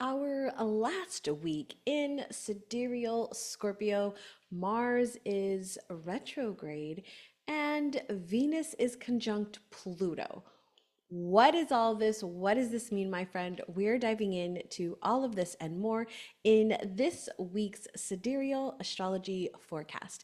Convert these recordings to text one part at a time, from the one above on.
Our last week in Sidereal Scorpio, Mars is retrograde and Venus is conjunct Pluto. What is all this? What does this mean, my friend? We're diving into all of this and more in this week's Sidereal Astrology forecast.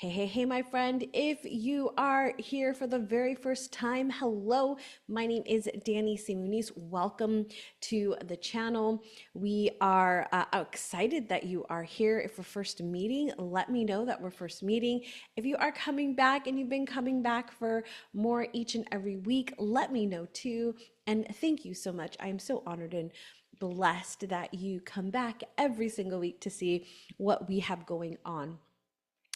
Hey, hey, hey, my friend. If you are here for the very first time, hello. My name is Danny Simunis. Welcome to the channel. We are excited that you are here. If we're first meeting, let me know that we're first meeting. If you are coming back and you've been coming back for more each and every week, let me know too. And thank you so much. I am so honored and blessed that you come back every single week to see what we have going on.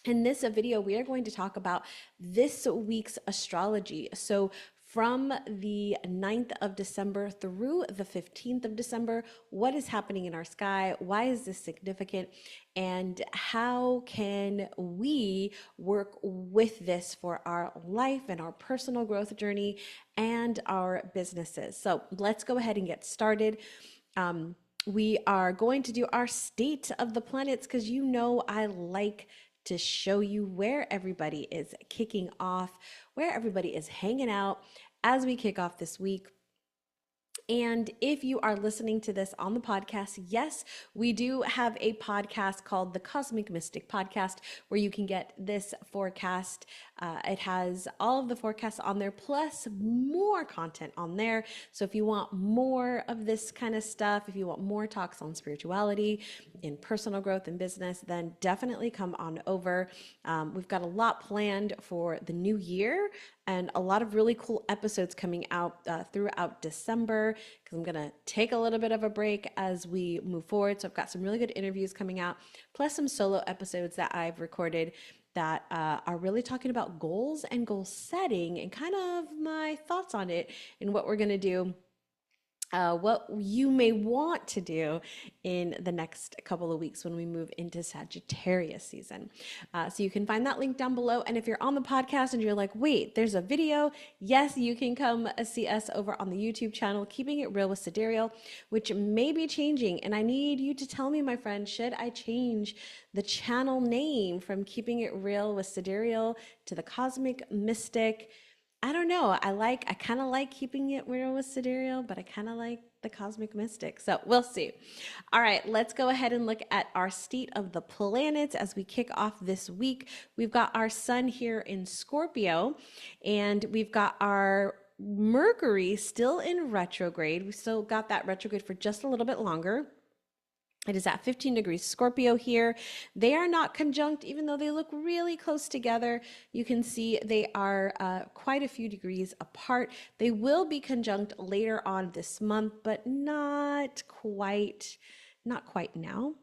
In this video, we are going to talk about this week's astrology. So from the 9th of December through the 15th of December, what is happening in our sky? Why is this significant? And how can we work with this for our life and our personal growth journey and our businesses? So let's go ahead and get started. We are going to do our state of the planets because I like to show you where everybody is kicking off, where everybody is hanging out as we kick off this week. And if you are listening to this on the podcast, yes, we do have a podcast called the Cosmic Mystic Podcast where you can get this forecast. It has all of the forecasts on there, plus more content on there. So if you want more of this kind of stuff, if you want more talks on spirituality and personal growth and business, then definitely come on over. We've got a lot planned for the new year and a lot of really cool episodes coming out throughout December, because I'm going to take a little bit of a break as we move forward. So I've got some really good interviews coming out, plus some solo episodes that I've recorded that are really talking about goals and goal setting and kind of my thoughts on it and what we're going to do. What you may want to do in the next couple of weeks when we move into Sagittarius season. So you can find that link down below. And if you're on the podcast and you're like, wait, there's a video, yes, you can come see us over on the YouTube channel, Keeping It Real with Sidereal, which may be changing. And I need you to tell me, my friend, should I change the channel name from Keeping It Real with Sidereal to the Cosmic Mystic? I don't know. I kind of like Keeping It Real with Sidereal, but I kind of like the Cosmic Mystic. So we'll see. All right, let's go ahead and look at our state of the planets as we kick off this week. We've got our sun here in Scorpio, and we've got our Mercury still in retrograde. We still got that retrograde for just a little bit longer. It is at 15 degrees Scorpio here. They are not conjunct, even though they look really close together. You can see they are quite a few degrees apart. They will be conjunct later on this month, but not quite now.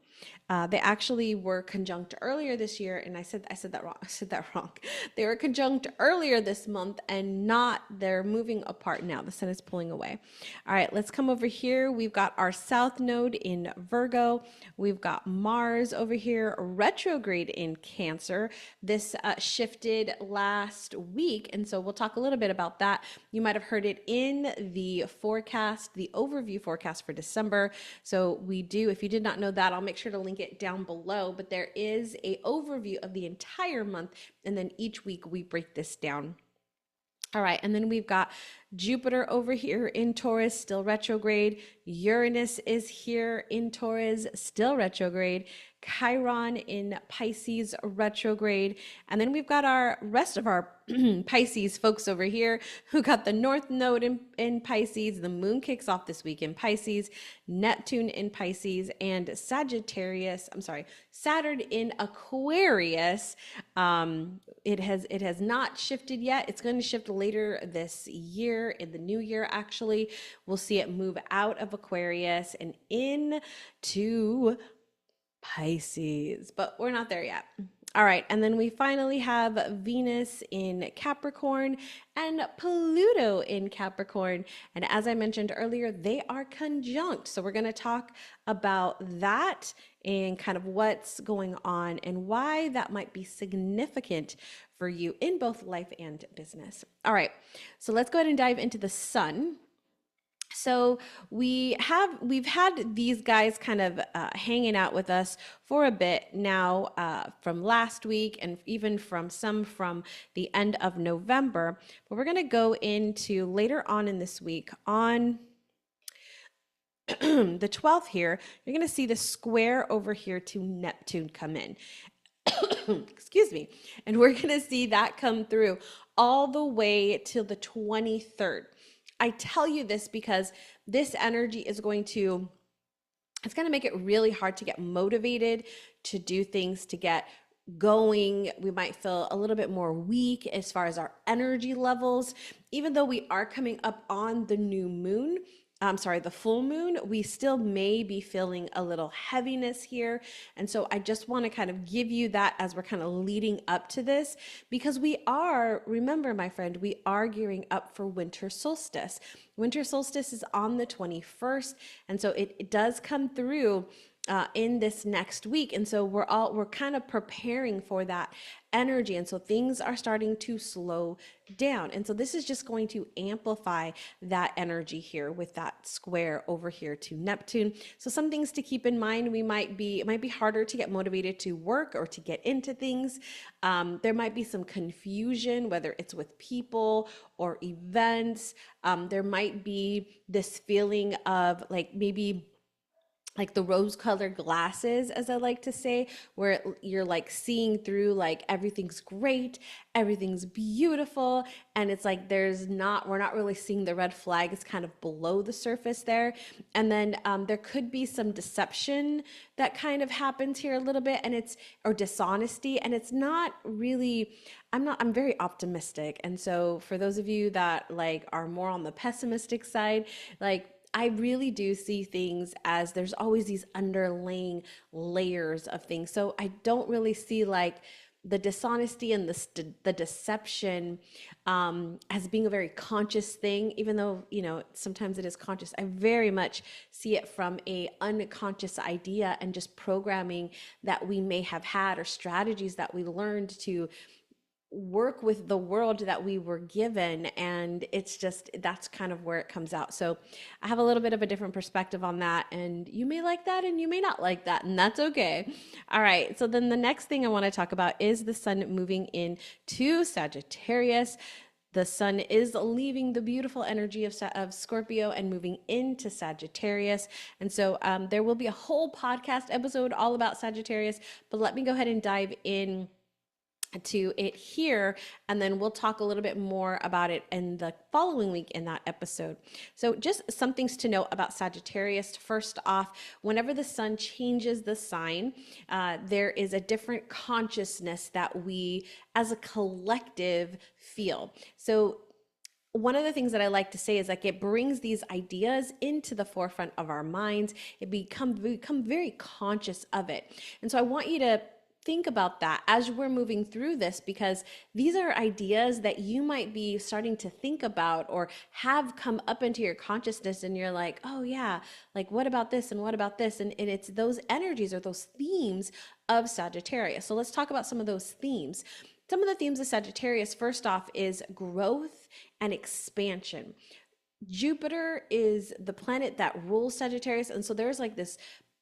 They actually were conjunct earlier this year, and I said that wrong. I said that wrong. They were conjunct earlier this month, and they're moving apart now. The sun is pulling away. All right, let's come over here. We've got our south node in Virgo. We've got Mars over here, retrograde in Cancer. This shifted last week, and so we'll talk a little bit about that. You might have heard it in the forecast, the overview forecast for December. So we do, if you did not know that, I'll make sure to link it down below, but there is a overview of the entire month, and then each week we break this down. All right, and then we've got Jupiter over here in Taurus, still retrograde. Uranus is here in Taurus, still retrograde. Chiron in Pisces, retrograde. And then we've got our rest of our Pisces folks over here who got the North Node in Pisces. The moon kicks off this week in Pisces, Neptune in Pisces, and Saturn in Aquarius. It has not shifted yet. It's going to shift later this year, in the new year, actually. We'll see it move out of Aquarius and into Pisces, but we're not there yet. All right, and then we finally have Venus in Capricorn and Pluto in Capricorn. And as I mentioned earlier, they are conjunct. So we're going to talk about that and kind of what's going on and why that might be significant for you in both life and business. All right, so let's go ahead and dive into the sun. So we've had these guys kind of hanging out with us for a bit now, from last week and even from the end of November. But we're going to go into later on in this week on the 12th here. You're going to see the square over here to Neptune come in. Excuse me. And we're going to see that come through all the way till the 23rd. I tell you this because this energy is going to, it's going to make it really hard to get motivated to do things, to get going. We might feel a little bit more weak as far as our energy levels. Even though we are coming up on the new moon, I'm sorry, the full moon, we still may be feeling a little heaviness here. And so I just want to kind of give you that as we're kind of leading up to this, because we are, remember, my friend, we are gearing up for winter solstice. Winter solstice is on the 21st. And so it does come through in this next week. And so we're kind of preparing for that energy. And so things are starting to slow down. And so this is just going to amplify that energy here with that square over here to Neptune. So some things to keep in mind, it might be harder to get motivated to work or to get into things. There might be some confusion, whether it's with people or events. There might be this feeling of like maybe like the rose-colored glasses, as I like to say, where you're like seeing through, like everything's great, everything's beautiful, and it's like we're not really seeing the red flag. It's kind of below the surface there. And then there could be some deception that kind of happens here a little bit, or dishonesty, and it's not really, I'm very optimistic. And so for those of you that like are more on the pessimistic side, like I really do see things as there's always these underlying layers of things. So I don't really see like the dishonesty and the deception as being a very conscious thing, even though, sometimes it is conscious. I very much see it from a unconscious idea and just programming that we may have had, or strategies that we learned to work with the world that we were given. And it's just, that's kind of where it comes out. So I have a little bit of a different perspective on that, and you may like that and you may not like that, and that's okay. All right, so then the next thing I want to talk about is the sun moving into Sagittarius. The sun is leaving the beautiful energy of Scorpio and moving into Sagittarius. And so there will be a whole podcast episode all about Sagittarius, but let me go ahead and dive in to it here, and then we'll talk a little bit more about it in the following week in that episode. So just some things to note about Sagittarius. First off, whenever the sun changes the sign, there is a different consciousness that we as a collective feel. So one of the things that I like to say is like it brings these ideas into the forefront of our minds. We become very conscious of it. And so I want you to think about that as we're moving through this, because these are ideas that you might be starting to think about or have come up into your consciousness, and you're like, oh yeah, like what about this and what about this? And it's those energies or those themes of Sagittarius. So let's talk about some of those themes. Some of the themes of Sagittarius, first off, is growth and expansion. Jupiter is the planet that rules Sagittarius, and so there's like this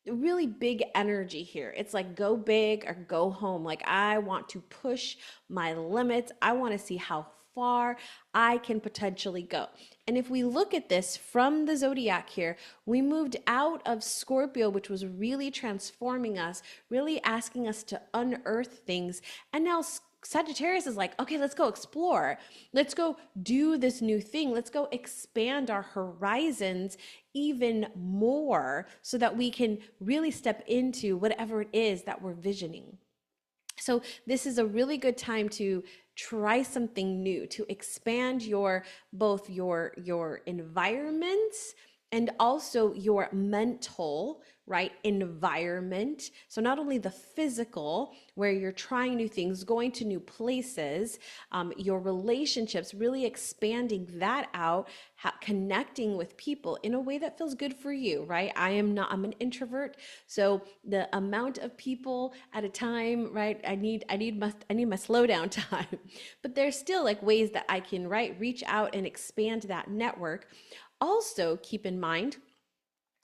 really big energy here. It's like go big or go home. Like I want to push my limits. I want to see how far I can potentially go. And if we look at this from the zodiac here, we moved out of Scorpio, which was really transforming us, really asking us to unearth things. And now Sagittarius is like, okay, let's go explore. Let's go do this new thing. Let's go expand our horizons even more so that we can really step into whatever it is that we're visioning. So this is a really good time to try something new, to expand both your environments and also your mental, right, environment. So not only the physical, where you're trying new things, going to new places, your relationships, really expanding that out, connecting with people in a way that feels good for you, right? I'm an introvert, so the amount of people at a time, right? I need my slow down time, but there's still like ways that I can, right, reach out and expand that network. Also, keep in mind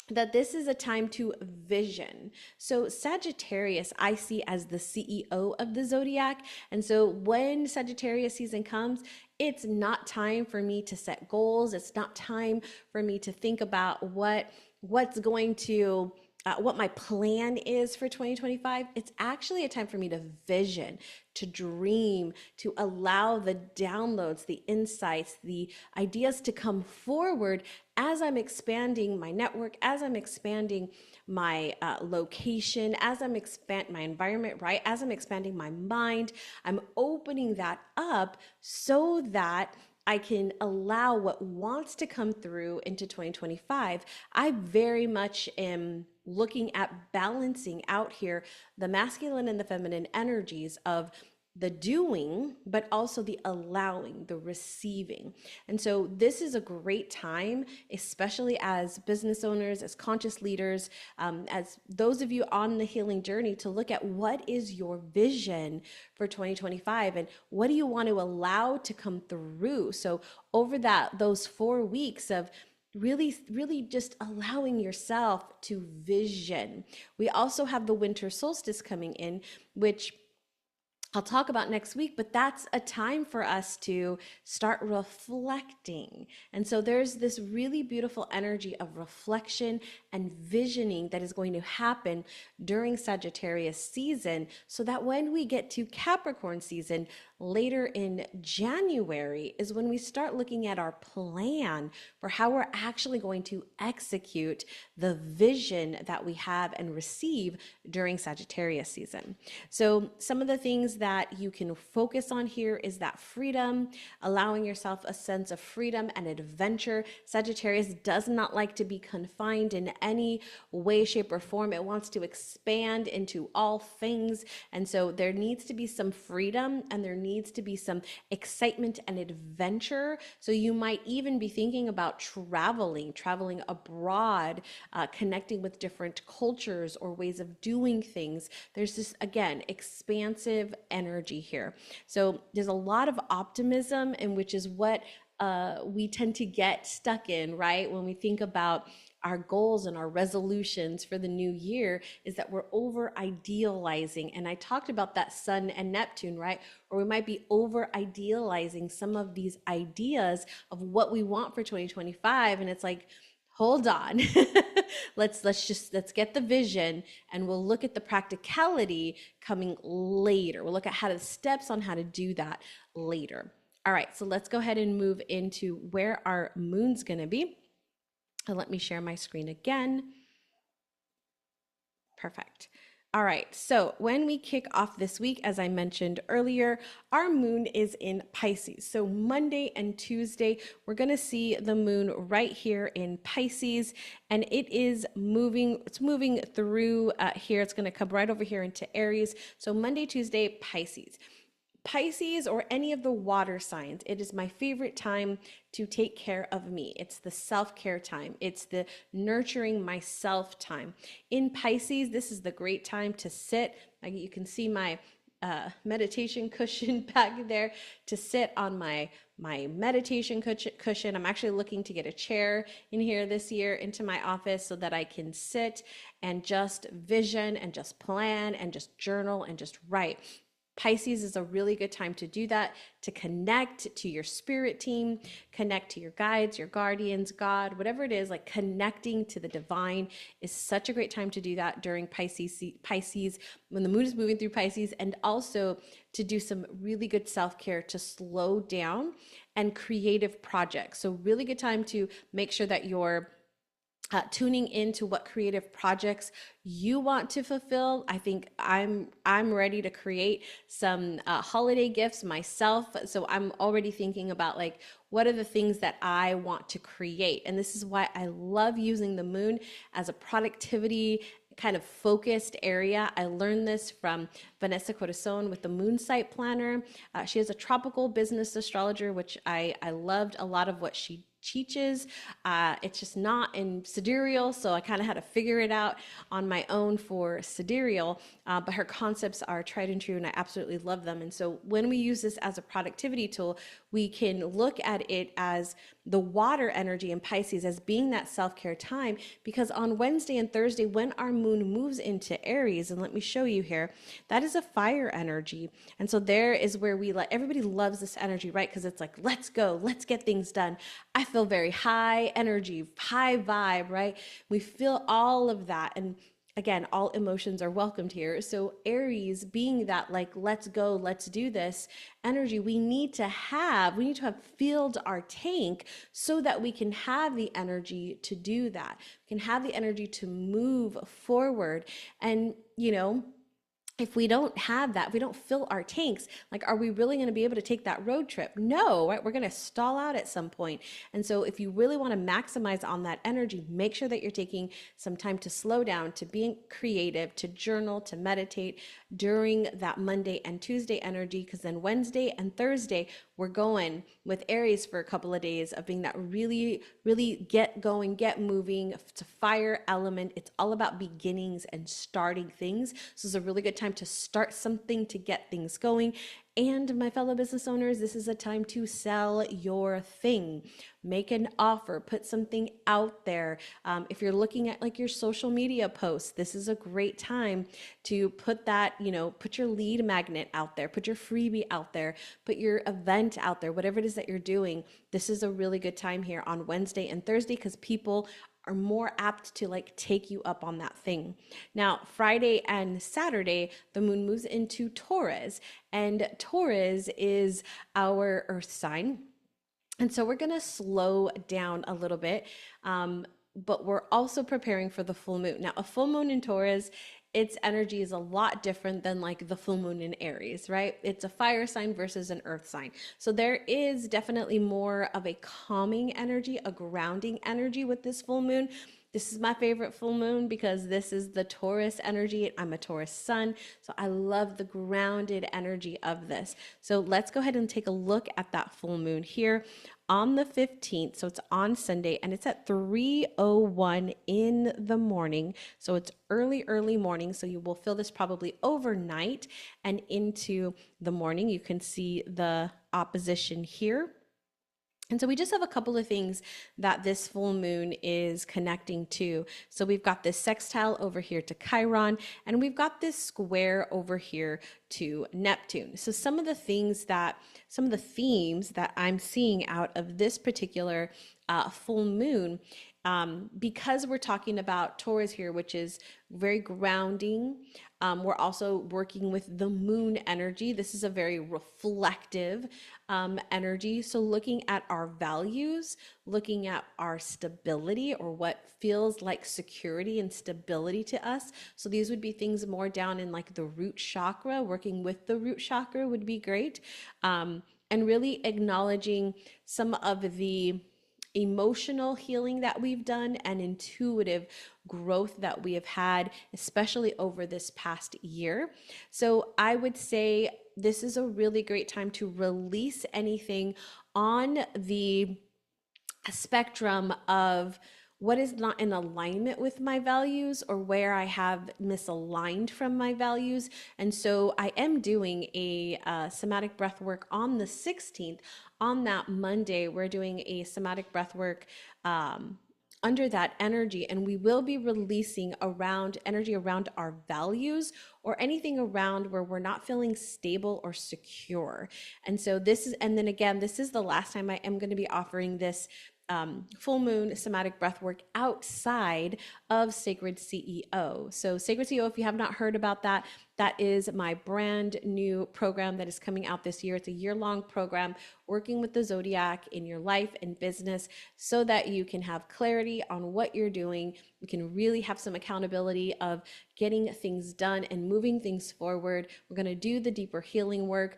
that this is a time to vision. So Sagittarius, I see as the CEO of the zodiac. And so when Sagittarius season comes, it's not time for me to set goals. It's not time for me to think about what's going to what my plan is for 2025. It's actually a time for me to vision, to dream, to allow the downloads, the insights, the ideas to come forward as I'm expanding my network, as I'm expanding my location, as I'm expand my environment, right? As I'm expanding my mind, I'm opening that up so that I can allow what wants to come through into 2025. I very much am looking at balancing out here the masculine and the feminine energies of the doing, but also the allowing, the receiving. And so this is a great time, especially as business owners, as conscious leaders, as those of you on the healing journey, to look at what is your vision for 2025 and what do you want to allow to come through. So over those 4 weeks of really just allowing yourself to vision. We also have the winter solstice coming in, which I'll talk about next week, but that's a time for us to start reflecting. And so there's this really beautiful energy of reflection and visioning that is going to happen during Sagittarius season, so that when we get to Capricorn season later in January is when we start looking at our plan for how we're actually going to execute the vision that we have and receive during Sagittarius season. So some of the things that you can focus on here is that freedom, allowing yourself a sense of freedom and adventure. Sagittarius does not like to be confined in any way, shape, or form. It wants to expand into all things. And so there needs to be some freedom and there needs to be some excitement and adventure. So you might even be thinking about traveling abroad, connecting with different cultures or ways of doing things. There's this, again, expansive energy here. So there's a lot of optimism, and which is what we tend to get stuck in, right? When we think about our goals and our resolutions for the new year, is that we're over idealizing. And I talked about that Sun and Neptune, right? Or we might be over idealizing some of these ideas of what we want for 2025. And it's like, hold on. let's get the vision, and we'll look at the practicality coming later. We'll look at how the steps on how to do that later. All right, so let's go ahead and move into where our moon's going to be. And let me share my screen again. Perfect. All right, so when we kick off this week, as I mentioned earlier, our moon is in Pisces. So Monday and Tuesday, we're gonna see the moon right here in Pisces, and it's moving through here. It's gonna come right over here into Aries. So Monday, Tuesday, Pisces, or any of the water signs, it is my favorite time to take care of me. It's the self-care time. It's the nurturing myself time. In Pisces, this is the great time to sit. Like you can see my meditation cushion back there, to sit on my meditation cushion. I'm actually looking to get a chair in here this year into my office so that I can sit and just vision and just plan and just journal and just write. Pisces is a really good time to do that, to connect to your spirit team, connect to your guides, your guardians, God, whatever it is, like connecting to the divine is such a great time to do that during Pisces, when the moon is moving through Pisces, and also to do some really good self-care, to slow down, and creative projects. So really good time to make sure that you're tuning into what creative projects you want to fulfill. I think I'm ready to create some holiday gifts myself. So I'm already thinking about like, what are the things that I want to create? And this is why I love using the moon as a productivity kind of focused area. I learned this from Vanessa Corazon with the Moon Site Planner. She is a tropical business astrologer, which I loved a lot of what she teaches. It's just not in Sidereal, so I kind of had to figure it out on my own for Sidereal, but her concepts are tried and true, and I absolutely love them. And so when we use this as a productivity tool, we can look at it as the water energy in Pisces as being that self-care time, because on Wednesday and Thursday, when our moon moves into Aries, and let me show you here, that is a fire energy. And so there is where everybody loves this energy, right? Because it's like, let's go, let's get things done. I feel very high energy, high vibe, right? We feel all of that. And again, all emotions are welcomed here. So Aries being that like, let's go, let's do this energy, we need to have filled our tank so that we can have the energy to do that. We can have the energy to move forward. And, if we don't have that, if we don't fill our tanks, like, are we really going to be able to take that road trip? No, right? We're going to stall out at some point. And so if you really want to maximize on that energy, make sure that you're taking some time to slow down, to be creative, to journal, to meditate during that Monday and Tuesday energy, because then Wednesday and Thursday, we're going with Aries for a couple of days of being that really, really get going, get moving. It's a fire element. It's all about beginnings and starting things. So it's a really good time to start something, to get things going. And my fellow business owners, this is a time to sell your thing. Make an offer, put something out there. If you're looking at like your social media posts, this is a great time to put that, put your lead magnet out there, put your freebie out there, put your event out there, whatever it is that you're doing. This is a really good time here on Wednesday and Thursday because people are more apt to like take you up on that thing. Now, Friday and Saturday, the moon moves into Taurus, and Taurus is our earth sign. And so we're going to slow down a little bit, but we're also preparing for the full moon. Now, a full moon in Taurus, its energy is a lot different than like the full moon in Aries, right? It's a fire sign versus an earth sign. So there is definitely more of a calming energy, a grounding energy with this full moon. This is my favorite full moon because this is the Taurus energy. I'm a Taurus sun, so I love the grounded energy of this. So let's go ahead and take a look at that full moon here on the 15th. So it's on Sunday and it's at 3:01 in the morning. So it's early morning. So you will feel this probably overnight and into the morning. You can see the opposition here. And so we just have a couple of things that this full moon is connecting to. So we've got this sextile over here to Chiron, and we've got this square over here to Neptune. So some of the themes that I'm seeing out of this particular full moon, because we're talking about Taurus here, which is very grounding. We're also working with the moon energy. This is a very reflective energy. So looking at our values, looking at our stability or what feels like security and stability to us. So these would be things more down in like the root chakra. Working with the root chakra would be great. And really acknowledging some of the emotional healing that we've done and intuitive growth that we have had, especially over this past year. So I would say this is a really great time to release anything on the spectrum of what is not in alignment with my values or where I have misaligned from my values. And so I am doing a somatic breath work on the 16th. On that Monday, we're doing a somatic breath work under that energy, and we will be releasing around energy around our values or anything around where we're not feeling stable or secure. And so this is, and then again, this is the last time I am going to be offering this full moon somatic breath work outside of Sacred CEO. So Sacred CEO, if you have not heard about that, that is my brand new program that is coming out this year. It's a year-long program working with the zodiac in your life and business so that you can have clarity on what you're doing. You can really have some accountability of getting things done and moving things forward. We're going to do the deeper healing work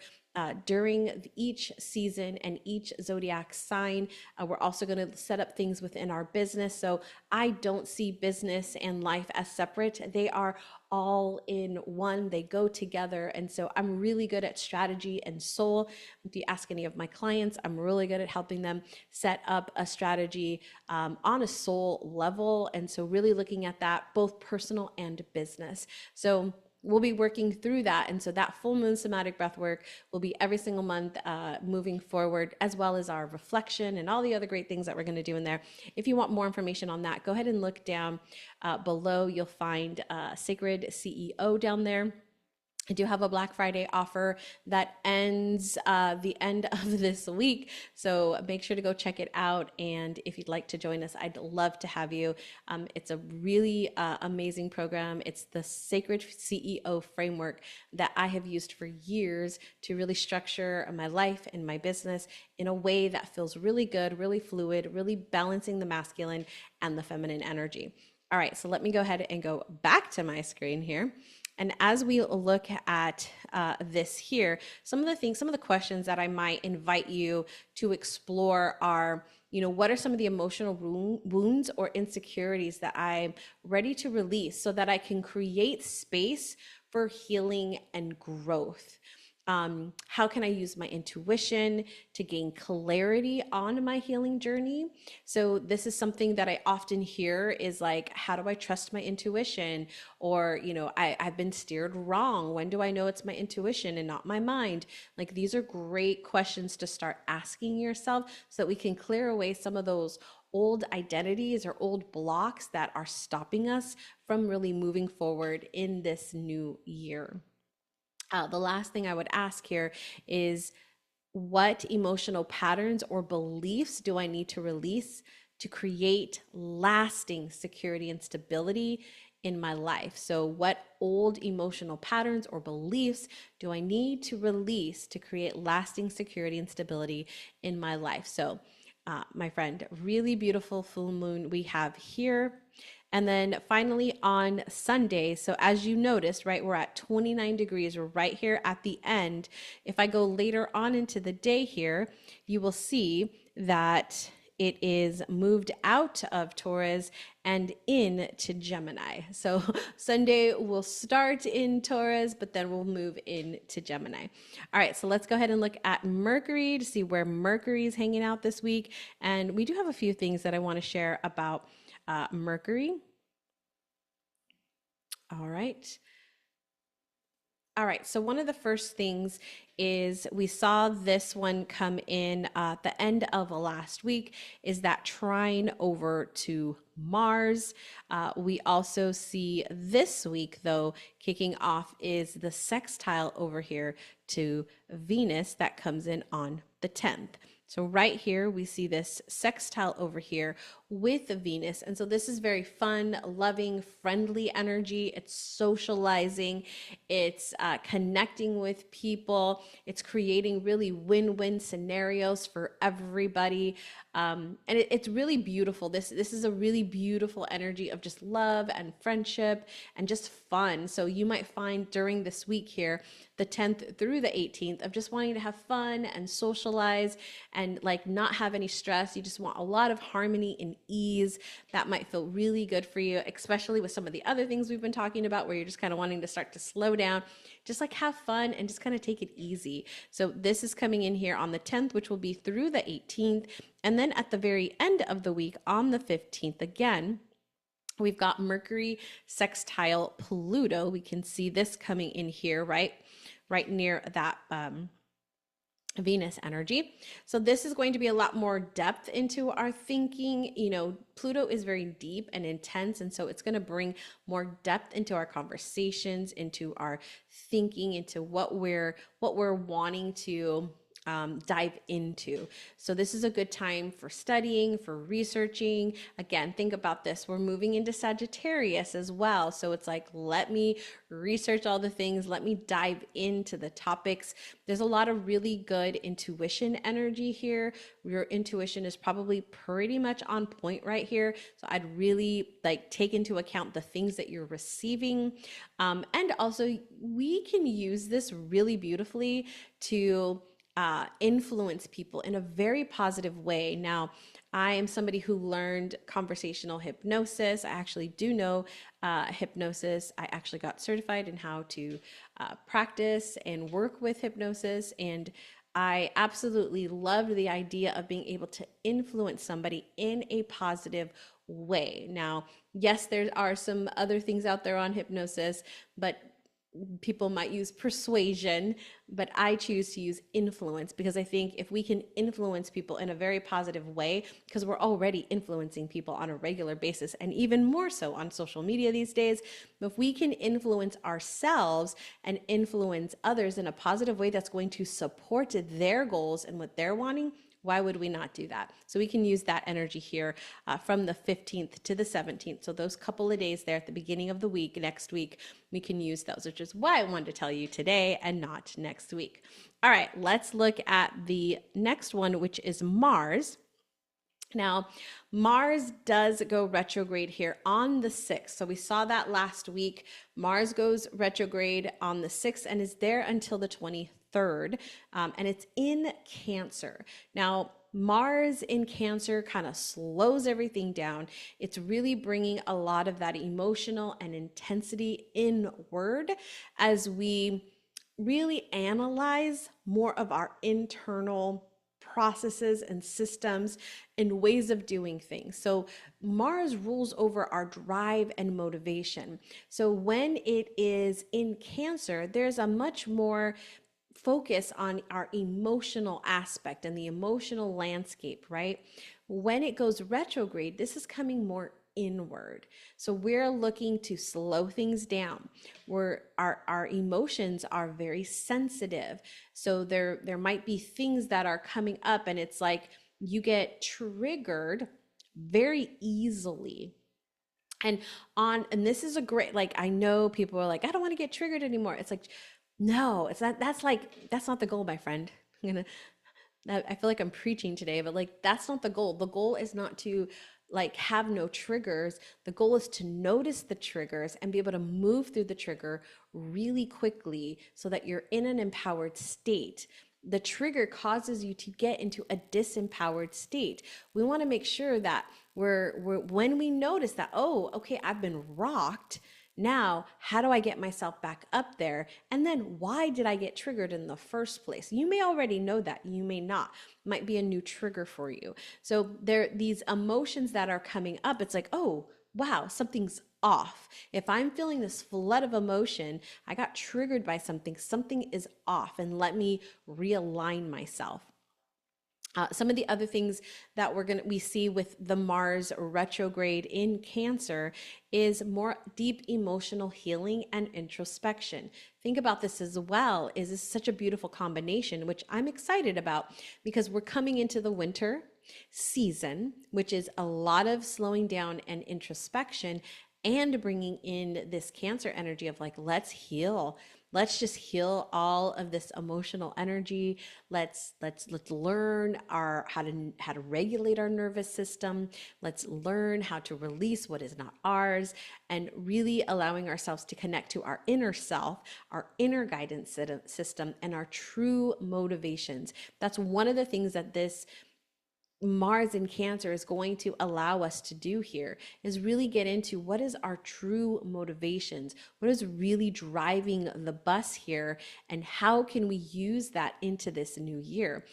during each season and each zodiac sign. We're also going to set up things within our business. So I don't see business and life as separate. They are all in one. They go together. And so I'm really good at strategy and soul. If you ask any of my clients, I'm really good at helping them set up a strategy on a soul level. And so really looking at that, both personal and business. So we'll be working through that. And so that full moon somatic breath work will be every single month moving forward, as well as our reflection and all the other great things that we're going to do in there. If you want more information on that, go ahead and look down below. You'll find Sacred CEO down there. I do have a Black Friday offer that ends the end of this week. So make sure to go check it out. And if you'd like to join us, I'd love to have you. It's a really amazing program. It's the Sacred CEO framework that I have used for years to really structure my life and my business in a way that feels really good, really fluid, really balancing the masculine and the feminine energy. All right, so let me go ahead and go back to my screen here. And as we look at this here, some of the questions that I might invite you to explore are, what are some of the emotional wounds or insecurities that I'm ready to release so that I can create space for healing and growth? How can I use my intuition to gain clarity on my healing journey? So this is something that I often hear is like, how do I trust my intuition? Or, I've been steered wrong. When do I know it's my intuition and not my mind? Like, these are great questions to start asking yourself so that we can clear away some of those old identities or old blocks that are stopping us from really moving forward in this new year. The last thing I would ask here is, what emotional patterns or beliefs do I need to release to create lasting security and stability in my life? So what old emotional patterns or beliefs do I need to release to create lasting security and stability in my life? So my friend, really beautiful full moon we have here. And then finally on Sunday, so as you notice, right, we're at 29 degrees. We're right here at the end. If I go later on into the day here, you will see that it is moved out of Taurus and into Gemini. So Sunday will start in Taurus, but then we'll move into Gemini. All right, so let's go ahead and look at Mercury to see where Mercury is hanging out this week. And we do have a few things that I want to share about Mercury. All right. All right, so one of the first things is we saw this one come in at the end of last week, is that trine over to Mars. We also see this week, though, kicking off is the sextile over here to Venus that comes in on the 10th. So right here, we see this sextile over here with Venus. And so this is very fun, loving, friendly energy. It's socializing. It's connecting with people. It's creating really win-win scenarios for everybody. And it's really beautiful. This is a really beautiful energy of just love and friendship and just fun. So you might find during this week here, the 10th through the 18th, of just wanting to have fun and socialize and like not have any stress. You just want a lot of harmony and ease. That might feel really good for you, especially with some of the other things we've been talking about, where you're just kind of wanting to start to slow down, just like have fun and just kind of take it easy. So this is coming in here on the 10th, which will be through the 18th. And then at the very end of the week on the 15th, again, we've got Mercury sextile Pluto. We can see this coming in here, right near that Venus energy. So this is going to be a lot more depth into our thinking. Pluto is very deep and intense, and so it's going to bring more depth into our conversations, into our thinking, into what we're wanting to dive into. So this is a good time for studying, for researching. Again, think about this. We're moving into Sagittarius as well. So it's like, let me research all the things. Let me dive into the topics. There's a lot of really good intuition energy here. Your intuition is probably pretty much on point right here. So I'd really take into account the things that you're receiving. And also we can use this really beautifully to influence people in a very positive way. Now, I am somebody who learned conversational hypnosis. I actually do know hypnosis. I actually got certified in how to practice and work with hypnosis. And I absolutely loved the idea of being able to influence somebody in a positive way. Now, yes, there are some other things out there on hypnosis, but people might use persuasion, but I choose to use influence because I think if we can influence people in a very positive way, because we're already influencing people on a regular basis and even more so on social media these days, if we can influence ourselves and influence others in a positive way that's going to support their goals and what they're wanting, why would we not do that? So we can use that energy here from the 15th to the 17th. So those couple of days there at the beginning of the week, next week, we can use those, which is why I wanted to tell you today and not next week. All right, let's look at the next one, which is Mars. Now, Mars does go retrograde here on the 6th. So we saw that last week. Mars goes retrograde on the 6th and is there until the 23rd. And it's in Cancer. Now, Mars in Cancer kind of slows everything down. It's really bringing a lot of that emotional and intensity inward as we really analyze more of our internal processes and systems and ways of doing things. So Mars rules over our drive and motivation. So when it is in Cancer, there's a much more focus on our emotional aspect and the emotional landscape, right? When it goes retrograde, this is coming more inward. So we're looking to slow things down. Our emotions are very sensitive. So there might be things that are coming up and it's like you get triggered very easily. And this is a great, like, I know people are like, I don't want to get triggered anymore. It's like, no, it's not, that's not the goal, my friend. I feel like I'm preaching today, but like, that's not the goal. The goal is not to like have no triggers. The goal is to notice the triggers and be able to move through the trigger really quickly so that you're in an empowered state. The trigger causes you to get into a disempowered state. We want to make sure that we're when we notice that, oh, okay, I've been rocked. Now, how do I get myself back up there? And then why did I get triggered in the first place? You may already know that, you may not. Might be a new trigger for you. So there, these emotions that are coming up, it's like, oh, wow, something's off. If I'm feeling this flood of emotion, I got triggered by something, something is off, and let me realign myself. Some of the other things that we see with the Mars retrograde in Cancer is more deep emotional healing and introspection. Think about this as well. Is this such a beautiful combination, which I'm excited about because we're coming into the winter season, which is a lot of slowing down and introspection and bringing in this Cancer energy of like, let's heal. Let's just heal all of this emotional energy. Let's learn how to regulate our nervous system. Let's learn how to release what is not ours, and really allowing ourselves to connect to our inner self, our inner guidance system, and our true motivations. That's one of the things that this Mars in Cancer is going to allow us to do here, is really get into what is our true motivations, what is really driving the bus here, and how can we use that into this new year.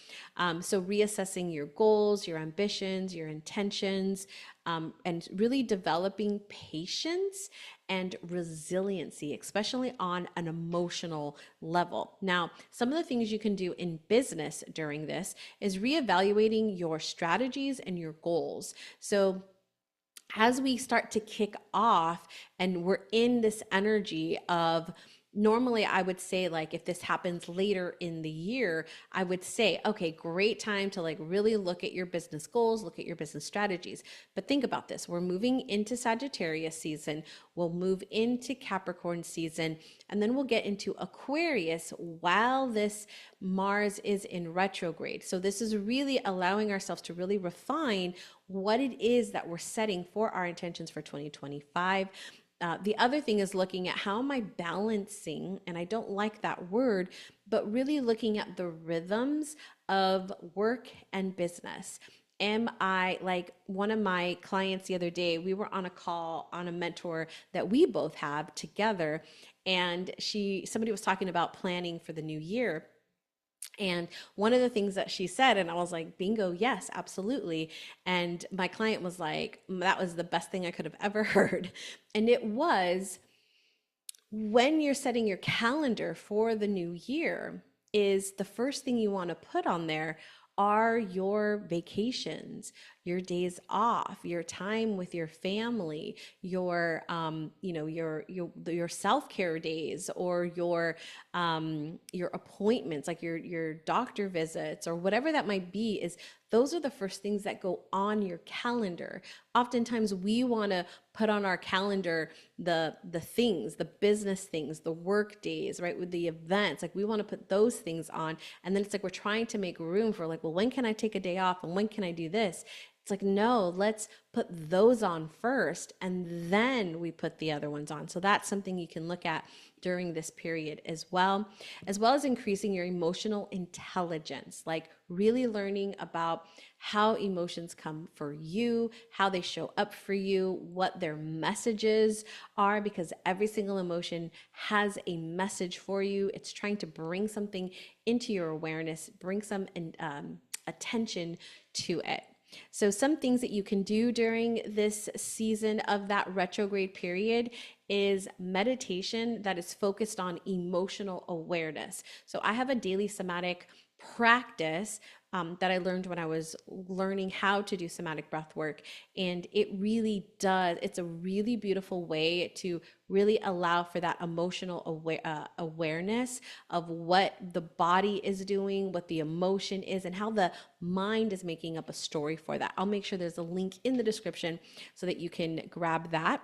So reassessing your goals, your ambitions, your intentions, and really developing patience and resiliency, especially on an emotional level. Now, some of the things you can do in business during this is reevaluating your strategies and your goals. So as we start to kick off and we're in this energy of, normally I would say, like, if this happens later in the year, I would say, okay, great time to like really look at your business goals, look at your business strategies. But think about this. We're moving into Sagittarius season. We'll move into Capricorn season, and then we'll get into Aquarius while this Mars is in retrograde. So this is really allowing ourselves to really refine what it is that we're setting for our intentions for 2025. The other thing is looking at how am I balancing, and I don't like that word, but really looking at the rhythms of work and business. Am I, like one of my clients the other day, we were on a call on a mentor that we both have together, and somebody was talking about planning for the new year. And one of the things that she said, and I was like, bingo, yes, absolutely. And my client was like, that was the best thing I could have ever heard. And it was, when you're setting your calendar for the new year, is the first thing you want to put on there are your vacations, your days off, your time with your family, your your self-care days, or your appointments, like your doctor visits or whatever that might be. Is those are the first things that go on your calendar. Oftentimes we want to put on our calendar the things, the business things, the work days, right? With the events, like we want to put those things on. And then it's like we're trying to make room for like, well, when can I take a day off? And when can I do this? It's like, no, let's put those on first and then we put the other ones on. So that's something you can look at during this period as well as increasing your emotional intelligence, like really learning about how emotions come for you, how they show up for you, what their messages are, because every single emotion has a message for you. It's trying to bring something into your awareness, bring some attention to it. So some things that you can do during this season of that retrograde period is meditation that is focused on emotional awareness. So I have a daily somatic practice that I learned when I was learning how to do somatic breath work. And it really does, it's a really beautiful way to really allow for that emotional awareness of what the body is doing, what the emotion is, and how the mind is making up a story for that. I'll make sure there's a link in the description so that you can grab that.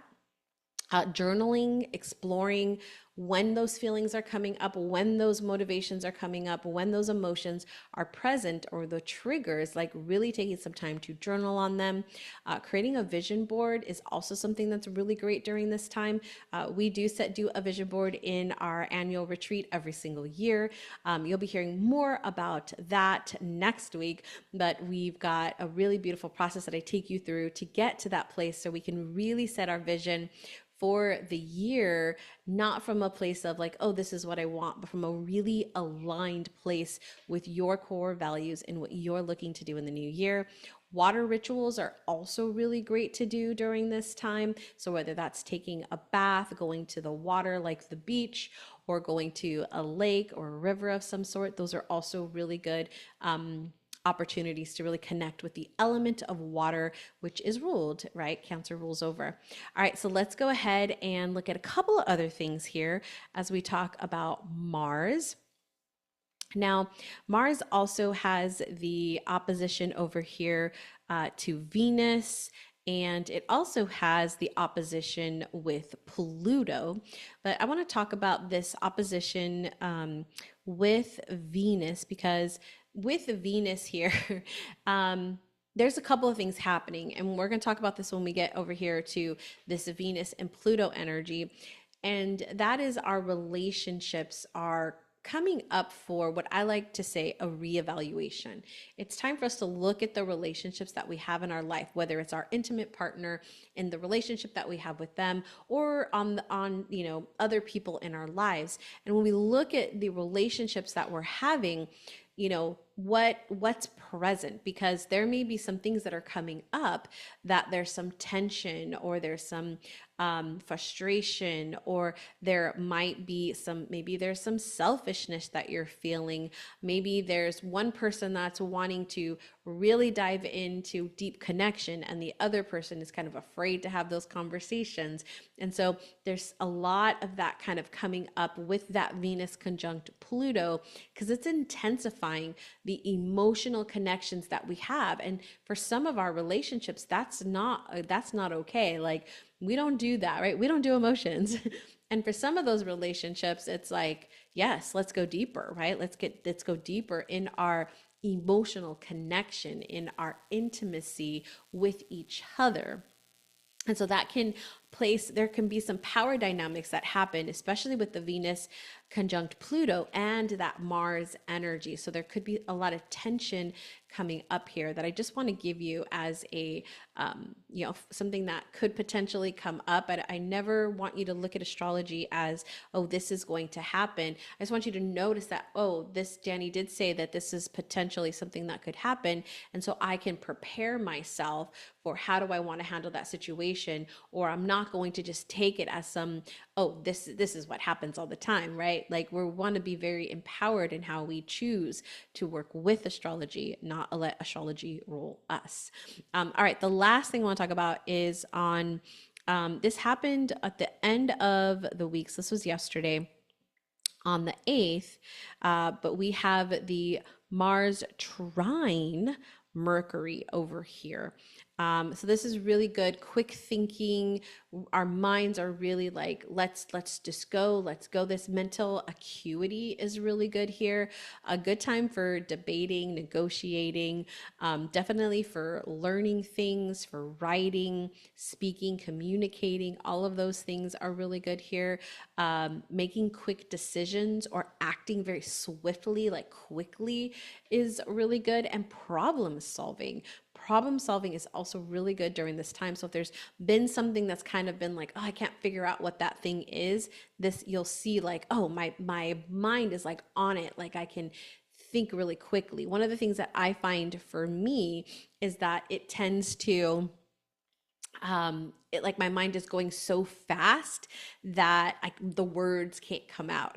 Journaling, exploring when those feelings are coming up, when those motivations are coming up, when those emotions are present, or the triggers, like really taking some time to journal on them. Creating a vision board is also something that's really great during this time. We do a vision board in our annual retreat every single year. You'll be hearing more about that next week, but we've got a really beautiful process that I take you through to get to that place so we can really set our vision for the year, not from a place of like, oh, this is what I want, but from a really aligned place with your core values and what you're looking to do in the new year. Water rituals are also really great to do during this time. So whether that's taking a bath, going to the water like the beach, or going to a lake or a river of some sort, those are also really good opportunities to really connect with the element of water, which is ruled, right? Cancer rules over. All right, so let's go ahead and look at a couple of other things here as we talk about Mars. Now, Mars also has the opposition over here to Venus, and it also has the opposition with Pluto. But I want to talk about this opposition with Venus, because with Venus here, there's a couple of things happening, and we're going to talk about this when we get over here to this Venus and Pluto energy. And that is our relationships are coming up for what I like to say a reevaluation. It's time for us to look at the relationships that we have in our life, whether it's our intimate partner and the relationship that we have with them, or on other people in our lives. And when we look at the relationships that we're having, what's present, because there may be some things that are coming up that there's some tension, or there's some frustration, or there might be maybe there's some selfishness that you're feeling. Maybe there's one person that's wanting to really dive into deep connection, and the other person is kind of afraid to have those conversations. And so there's a lot of that kind of coming up with that Venus conjunct Pluto, because it's intensifying the emotional connections that we have. And for some of our relationships, that's not okay. Like, we don't do that, right? We don't do emotions. And for some of those relationships, it's like, yes, let's go deeper, right? Let's go deeper in our emotional connection, in our intimacy with each other. And so that there can be some power dynamics that happen, especially with the Venus conjunct Pluto and that Mars energy. So there could be a lot of tension coming up here that I just want to give you as a, something that could potentially come up. I never want you to look at astrology as, oh, this is going to happen. I just want you to notice that, oh, Danny did say that this is potentially something that could happen. And so I can prepare myself for how do I want to handle that situation, or I'm not not going to just take it as some, oh, this is what happens all the time, right? Like we want to be very empowered in how we choose to work with astrology, not let astrology rule us. All right, the last thing I want to talk about is on this happened at the end of the week. So this was yesterday on the 8th, but we have the Mars trine Mercury over here. So this is really good, quick thinking. Our minds are really like, let's just go, let's go. This mental acuity is really good here. A good time for debating, negotiating, definitely for learning things, for writing, speaking, communicating. All of those things are really good here. Making quick decisions or acting very swiftly, like quickly, is really good. And problem solving. Problem solving is also really good during this time. So if there's been something that's kind of been like, oh, I can't figure out what that thing is, this you'll see like, oh, my mind is like on it. Like I can think really quickly. One of the things that I find for me is that it tends to like my mind is going so fast that the words can't come out.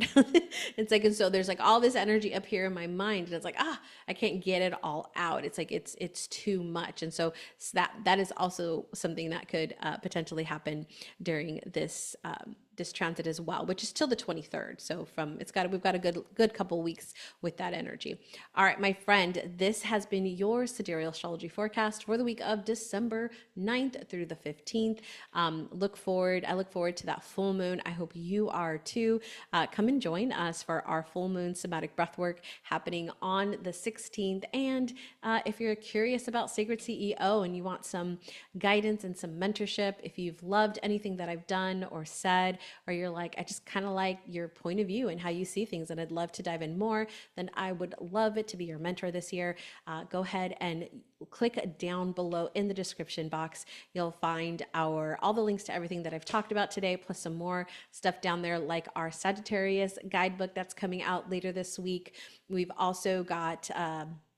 It's like, and so there's like all this energy up here in my mind, and it's like, I can't get it all out. It's like it's too much, and so that is also something that could potentially happen during this this transit as well, which is till the 23rd. So we've got a good couple weeks with that energy. All right, my friend, this has been your Sidereal Astrology forecast for the week of December 9th through the 15th. I look forward to that full moon. I hope you are too. Come and join us for our full moon somatic breathwork happening on the 16th. And if you're curious about Sacred CEO and you want some guidance and some mentorship, if you've loved anything that I've done or said, or you're like, I just kind of like your point of view and how you see things, and I'd love to dive in more, then I would love it to be your mentor this year. Go ahead and click down below in the description box. You'll find all the links to everything that I've talked about today, plus some more stuff down there, like our Sagittarius guidebook that's coming out later this week. We've also got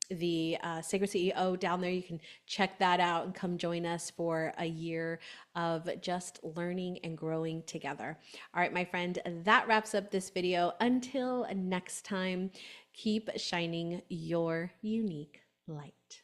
the Sacred CEO down there. You can check that out and come join us for a year of just learning and growing together. All right, my friend, that wraps up this video. Until next time, keep shining your unique light.